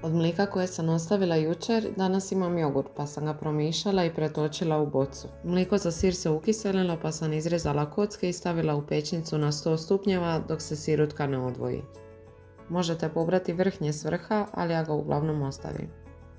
Od mlijeka koje sam ostavila jučer, danas imam jogurt pa sam ga promišala i pretočila u bocu. Mlijeko za sir se ukiselilo pa sam izrezala kocke i stavila u pećnicu na 100 stupnjeva dok se sirutka ne odvoji. Možete pobrati vrhnje s vrha, ali ja ga uglavnom ostavim.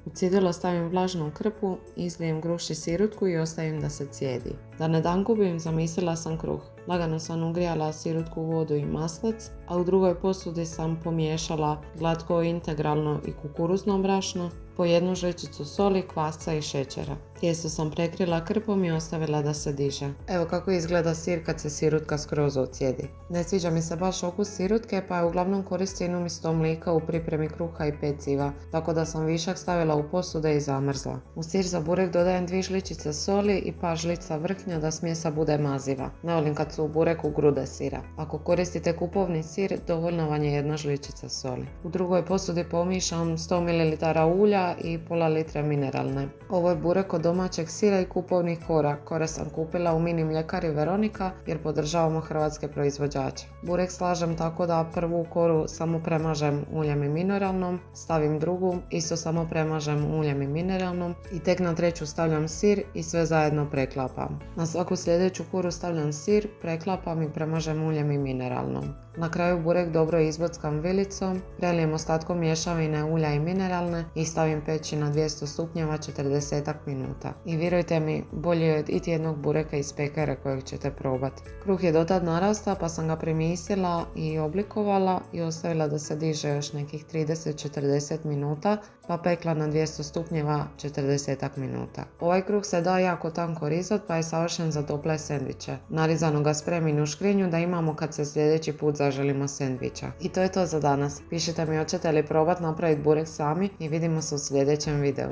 U cedilo stavim vlažnu krpu, izlijem gruši sirutku i ostavim da se cijedi. Da ne dan gubim, zamislila sam kruh. Lagano sam ugrijala sirutku, vodu i maslac, a u drugoj posudi sam pomiješala glatko integralno i kukuruzno brašno, po 1 žličicu soli, kvasca i šećera. Tijesto sam prekrila krpom i ostavila da se diže. Evo kako izgleda sir kad se sirutka skroz ocijedi. Ne sviđa mi se baš okus sirutke, pa je uglavnom koristim umjesto mlijeka u pripremi kruha i peciva, tako da sam višak stavila u posude i zamrzla. U sir za burek dodajem 2 žličice soli i par žlica vrhnja da smjesa bude maziva. Ne volim kad su u bureku grude sira. Ako koristite kupovni sir, dovoljna vam je 1 žličica soli. U drugoj posudi pomiješam 100 ml ulja i pola litre mineralne. Ovo je burek od domaćeg sira i kupovnih kora. Kore sam kupila u mini mljekari Veronika jer podržavamo hrvatske proizvođače. Burek slažem tako da prvu koru samo premažem uljem i mineralnom, stavim drugu, isto samo premažem uljem i mineralnom i tek na treću stavljam sir i sve zajedno preklapam. Na svaku sljedeću koru stavljam sir, preklapam i premažem uljem i mineralnom. Na kraju burek dobro izbockam vilicom, prelijem ostatkom mješavine ulja i mineralne i stavim peći na 200 stupnjeva 40 minuta. I vjerujte mi, bolje je od iti jednog bureka iz pekare kojeg ćete probati. Kruh je dotad narastao pa sam ga premisila i oblikovala i ostavila da se diže još nekih 30-40 minuta pa pekla na 200 stupnjeva 40 minuta. Ovaj kruh se da jako tanko rizat pa je savršen za tople sendviče. Narizano ga spremim u škrinju da imamo kad se sljedeći put zaželimo sendviča. I to je to za danas. Pišite mi hoćete li probati napraviti burek sami i vidimo se u sljedećem videu.